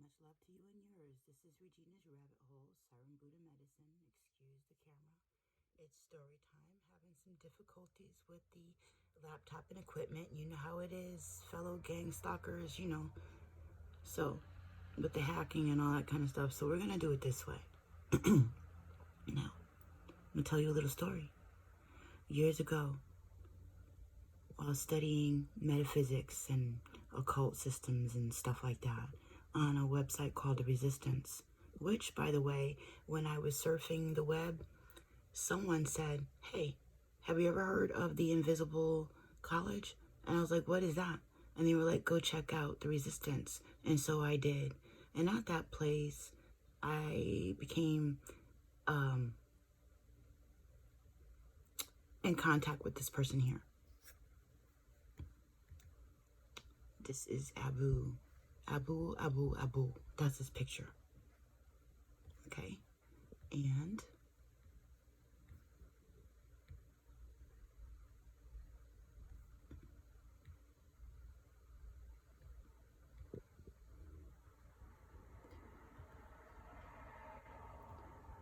Much love to you and yours. This is Regina's Rabbit Hole, Siren Buddha Medicine. Excuse the camera. It's story time. Having some difficulties with the laptop and equipment. You know how it is, fellow gang stalkers, So, with the hacking and all that kind of stuff. So we're going to do it this way. Now, I'm going to tell you a little story. Years ago, while studying metaphysics and occult systems and stuff like that on a website called The Resistance, which, by the way, when I was surfing the web, someone said, "Hey, have you ever heard of the Invisible College?" And I was like, "What is that?" And they were like, "Go check out The Resistance." And so I did. And at that place, I became in contact with this person here. This is Abu. Abu. That's his picture. Okay. And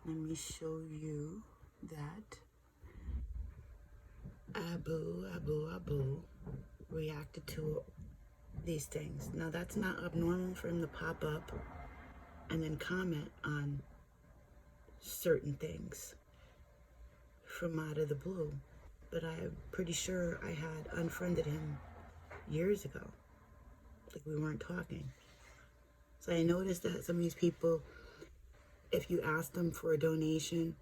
let me show you that Abu reacted to these things. Now, that's not abnormal for him to pop up and then comment on certain things from out of the blue. But I'm pretty sure I had unfriended him years ago. Like, we weren't talking. So I noticed that some of these people, if you ask them for a donation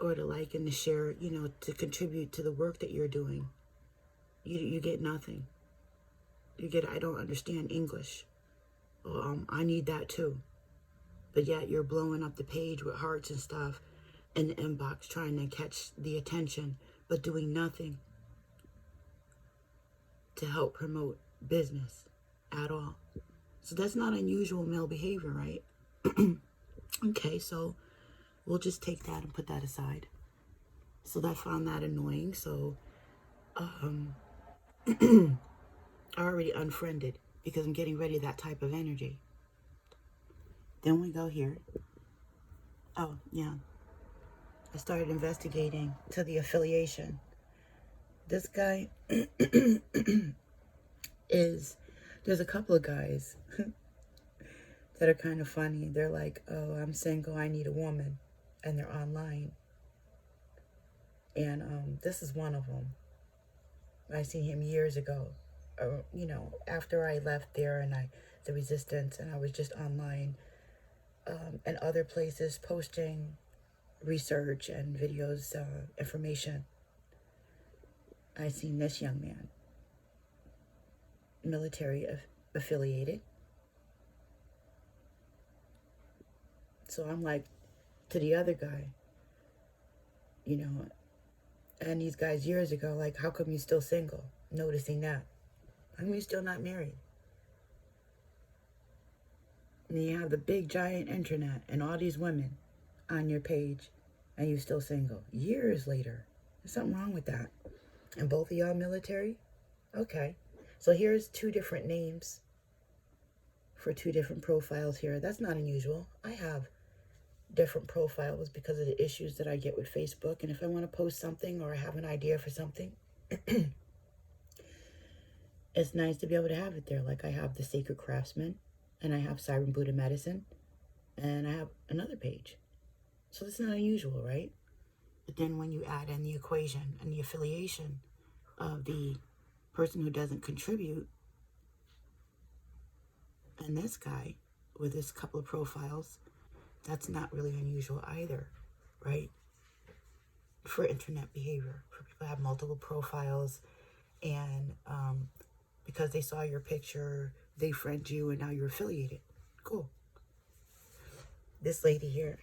or to like and to share, to contribute to the work that you're doing, you get nothing. You get, "I don't understand English." Well, I need that too. But yet you're blowing up the page with hearts and stuff in the inbox trying to catch the attention, but doing nothing to help promote business at all. So that's not unusual male behavior, right? Okay, so we'll just take that and put that aside. So I found that annoying. So I already unfriended because I'm getting rid of that type of energy. Then we go here. Oh, yeah. I started investigating to the affiliation. This guy there's a couple of guys that are kind of funny. They're like, "Oh, I'm single, I need a woman." And they're online. And this is one of them. I seen him years ago, after I left there and the Resistance, and I was just online and other places posting research and videos, information. I seen this young man, military affiliated. So I'm like to the other guy, and these guys years ago, like, "How come you still single?" Noticing that. How come you still not married? And you have the big giant internet and all these women on your page and you still single years later. There's something wrong with that. And both of y'all military? Okay. So here's two different names for two different profiles here. That's not unusual. I have different profiles because of the issues that I get with Facebook. And if I want to post something or I have an idea for something, it's nice to be able to have it there. Like, I have the Sacred Craftsman, and I have Siren Buddha Medicine, and I have another page. So that's not unusual, right? But then when you add in the equation and the affiliation of the person who doesn't contribute, and this guy with this couple of profiles, that's not really unusual either, right? For internet behavior, for people to have multiple profiles, and because they saw your picture, they friend you, and now you're affiliated. Cool. This lady here,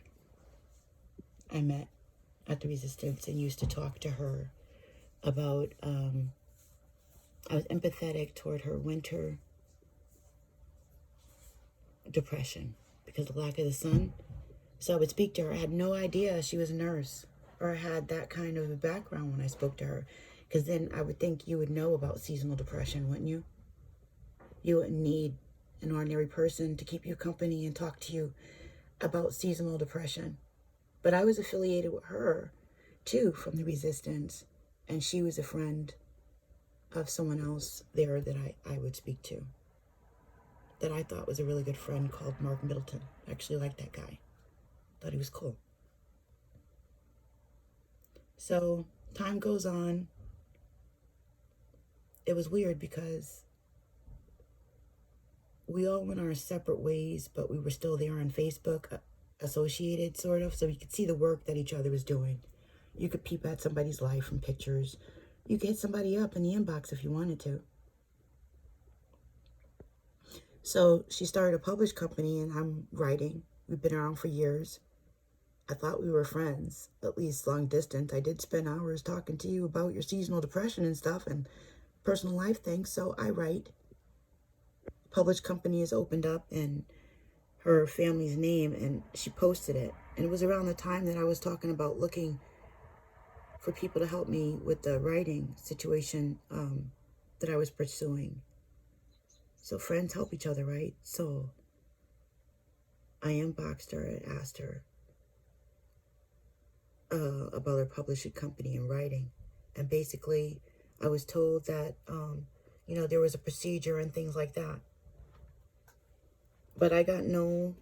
I met at the Resistance and used to talk to her about, I was empathetic toward her winter depression because of the lack of the sun. So I would speak to her. I had no idea she was a nurse or had that kind of a background when I spoke to her. Because then I would think you would know about seasonal depression, wouldn't you? You wouldn't need an ordinary person to keep you company and talk to you about seasonal depression. But I was affiliated with her too from the resistance, and she was a friend of someone else there that I would speak to, that I thought was a really good friend called Mark Middleton. I actually liked that guy. Thought he was cool. So time goes on. It was weird because we all went our separate ways, but we were still there on Facebook, associated sort of, so we could see the work that each other was doing. You could peep at somebody's life from pictures. You could hit somebody up in the inbox if you wanted to. So she started a published company, and I'm writing. We've been around for years. I thought we were friends, at least long distance. I did spend hours talking to you about your seasonal depression and stuff and personal life things, so I write. Published company is opened up in her family's name, and she posted it. And it was around the time that I was talking about looking for people to help me with the writing situation that I was pursuing. So friends help each other, right? So I inboxed her and asked her about her publishing company and writing. And basically, I was told that, there was a procedure and things like that. But I got no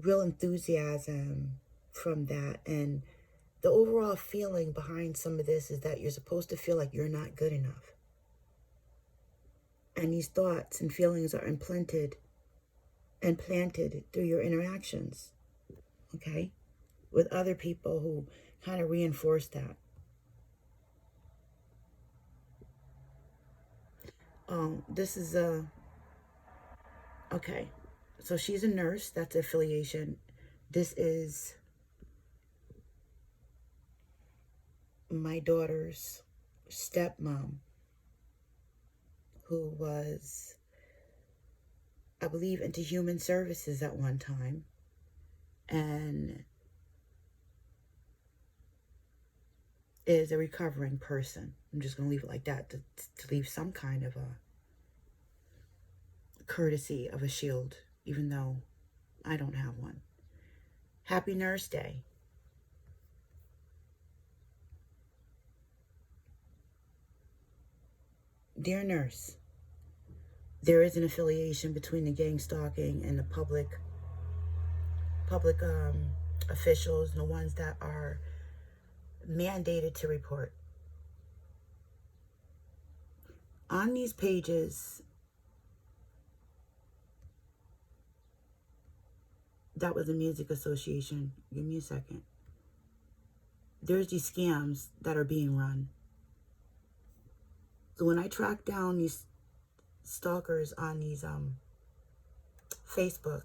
real enthusiasm from that. And the overall feeling behind some of this is that you're supposed to feel like you're not good enough. And these thoughts and feelings are implanted through your interactions, okay, with other people who kind of reinforce that. This is okay. So she's a nurse. That's affiliation. This is my daughter's stepmom, who was, I believe, into human services at one time, and is a recovering person. I'm just going to leave it like that to leave some kind of a courtesy of a shield, even though I don't have one. Happy Nurse Day. Dear nurse, there is an affiliation between the gang stalking and the public officials and the ones that are mandated to report. On these pages, that was a music association. Give me a second. There's these scams that are being run. So when I track down these stalkers on these Facebook,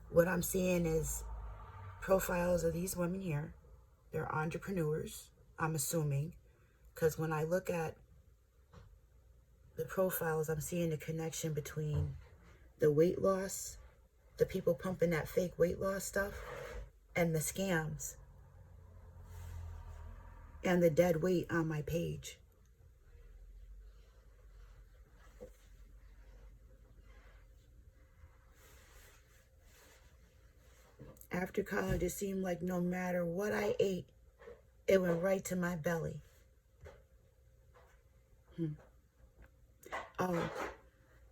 what I'm seeing is profiles of these women here. They're entrepreneurs, I'm assuming, because when I look at the profiles, I'm seeing the connection between the weight loss, the people pumping that fake weight loss stuff, and the scams, and the dead weight on my page. After college, it seemed like no matter what I ate, it went right to my belly. Oh,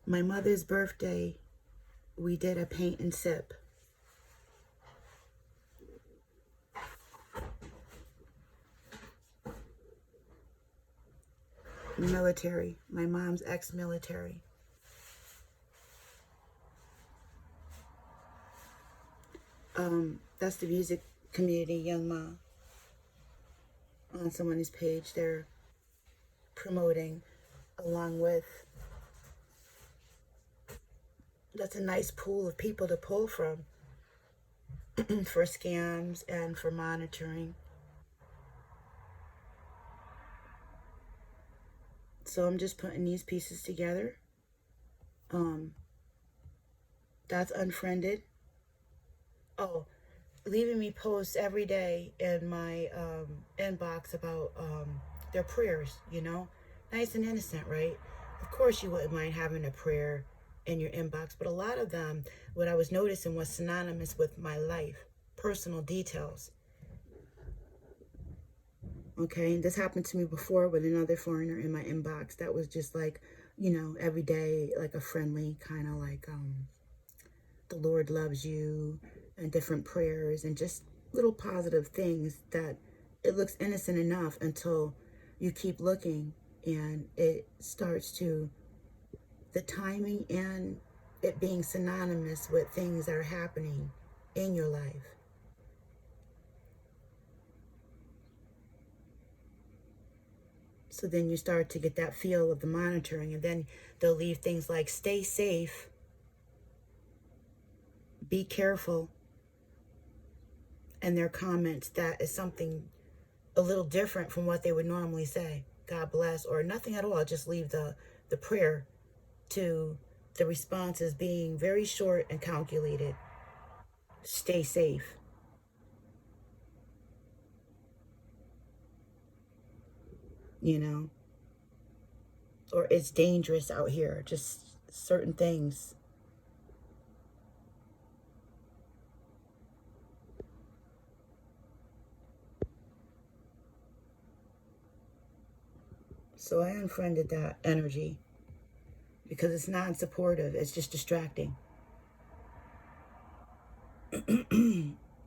my mother's birthday, we did a paint and sip. Military. My mom's ex-military. That's the music community, Young Ma. On someone's page, they're promoting along with. That's a nice pool of people to pull from for scams and for monitoring. So I'm just putting these pieces together. That's unfriended. Oh, leaving me posts every day in my inbox about their prayers, you know? Nice and innocent, right? Of course you wouldn't mind having a prayer in your inbox, but a lot of them, what I was noticing, was synonymous with my life, personal details. Okay, this happened to me before with another foreigner in my inbox that was just like, you know, every day, like a friendly kind of like, the Lord loves you, and different prayers and just little positive things that it looks innocent enough until you keep looking and it starts to, the timing and it being synonymous with things that are happening in your life. So then you start to get that feel of the monitoring, and then they'll leave things like stay safe, be careful, and their comments that is something a little different from what they would normally say. God bless, or nothing at all. Just leave the prayer to the responses being very short and calculated. Stay safe. You know, or it's dangerous out here. Just certain things. So I unfriended that energy because it's non-supportive. It's just distracting.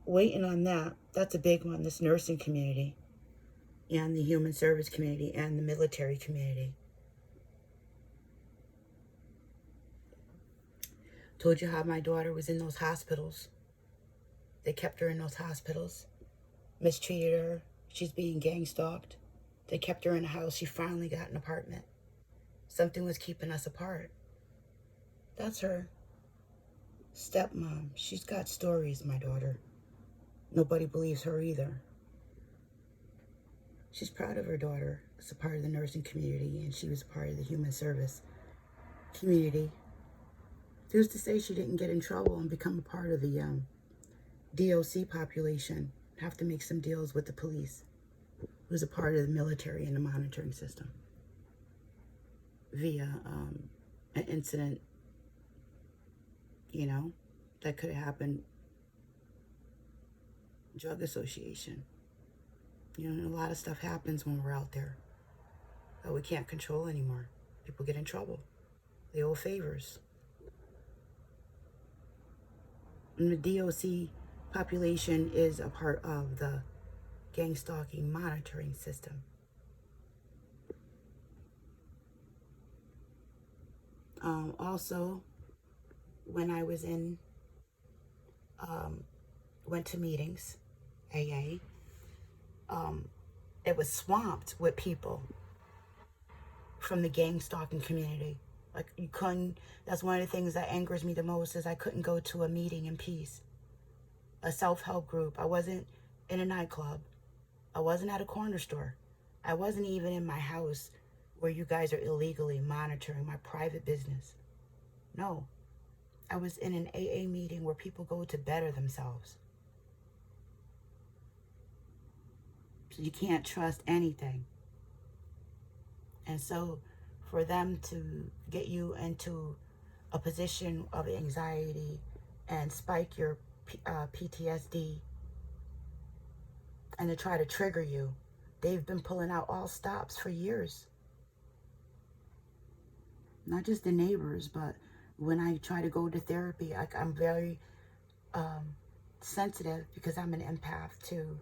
Waiting on that. That's a big one. This nursing community and the human service community and the military community. Told you how my daughter was in those hospitals. They kept her in those hospitals, mistreated her. She's being gang stalked. They kept her in a house. She finally got an apartment. Something was keeping us apart. That's her stepmom. She's got stories, my daughter. Nobody believes her either. She's proud of her daughter as a part of the nursing community, and she was a part of the human service community. Who's to say she didn't get in trouble and become a part of the DOC population, have to make some deals with the police, who's a part of the military and the monitoring system via an incident, you know, that could have happened. Drug association. You know, a lot of stuff happens when we're out there that we can't control anymore. People get in trouble. They owe favors. And the DOC population is a part of the gang stalking monitoring system. Also, when I was went to meetings, AA, it was swamped with people from the gang stalking community. Like, you couldn't, that's one of the things that angers me the most, is I couldn't go to a meeting in peace. A self-help group. I wasn't in a nightclub. I wasn't at a corner store. I wasn't even in my house where you guys are illegally monitoring my private business. No. I was in an AA meeting where people go to better themselves. So you can't trust anything. And so for them to get you into a position of anxiety and spike your PTSD and to try to trigger you, they've been pulling out all stops for years. Not just the neighbors, but when I try to go to therapy, I'm very sensitive because I'm an empath to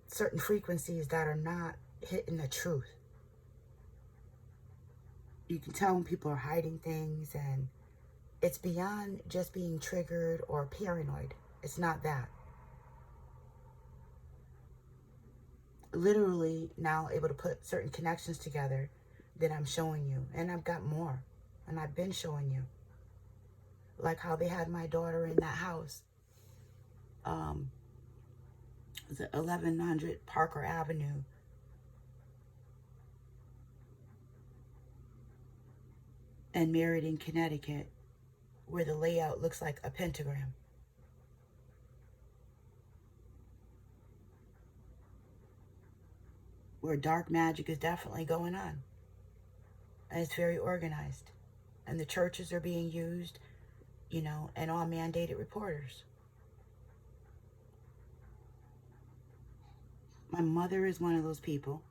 certain frequencies that are not hitting the truth. You can tell when people are hiding things, and it's beyond just being triggered or paranoid. It's not that. Literally now able to put certain connections together that I'm showing you. And I've got more. And I've been showing you. Like how they had my daughter in that house. The 1100 Parker Avenue. And Meriden, Connecticut, where the layout looks like a pentagram. where dark magic is definitely going on. And it's very organized. And the churches are being used, you know, and all mandated reporters. My mother is one of those people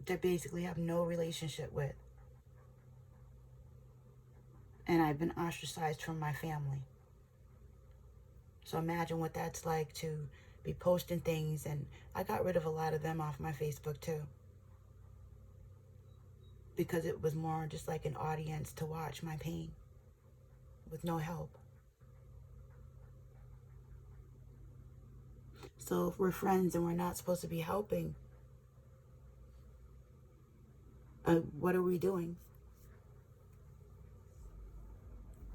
that basically have no relationship with. And I've been ostracized from my family. So imagine what that's like to be posting things. And I got rid of a lot of them off my Facebook too, because it was more just like an audience to watch my pain with no help. So if we're friends and we're not supposed to be helping, what are we doing?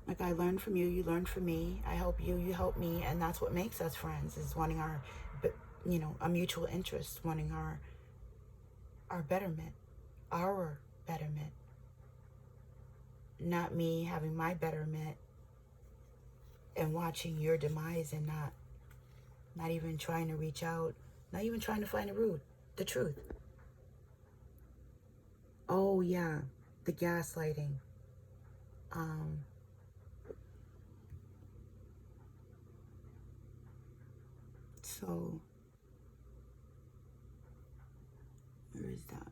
Like, I learned from you, you learned from me, I help you, you help me, and that's what makes us friends, is wanting our, you know, a mutual interest, wanting our betterment, our betterment. Not me having my betterment and watching your demise and not even trying to reach out, not even trying to find the truth. Oh yeah, the gaslighting. So where is that?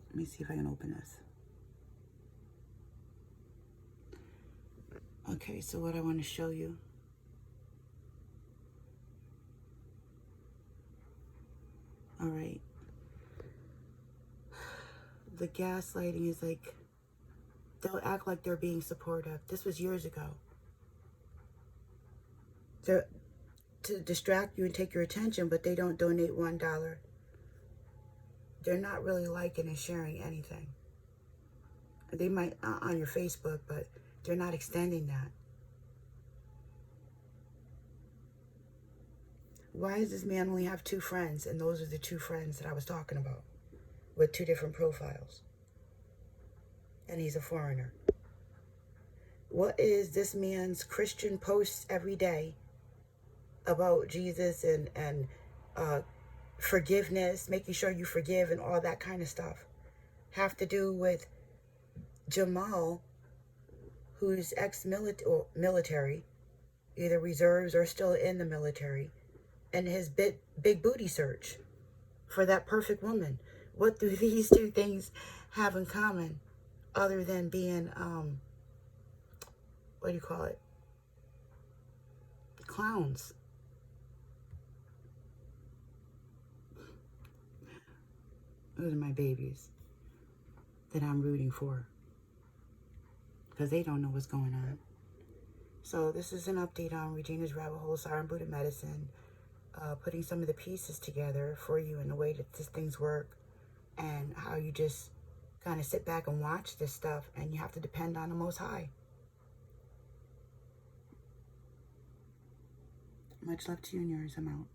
Let me see if I can open this. Okay, so what I want to show you. All right. The gaslighting is like, they'll act like they're being supportive. This was years ago. They're to distract you and take your attention, but they don't donate $1. They're not really liking and sharing anything. They might on your Facebook, but they're not extending that. Why does this man only have 2 friends? And those are the 2 friends that I was talking about, with 2 different profiles. And he's a foreigner. What is this man's Christian posts every day about Jesus and forgiveness, making sure you forgive and all that kind of stuff, have to do with Jamal, who's ex-military, either reserves or still in the military, and his big booty search for that perfect woman? What do these 2 things have in common other than being, what do you call it? Clowns. Those are my babies that I'm rooting for, because they don't know what's going on. So this is an update on Regina's Rabbit Hole, Siren Buddha Medicine, putting some of the pieces together for you in the way that these things work, and how you just kind of sit back and watch this stuff, and you have to depend on the Most High. Much love to you and yours. I'm out.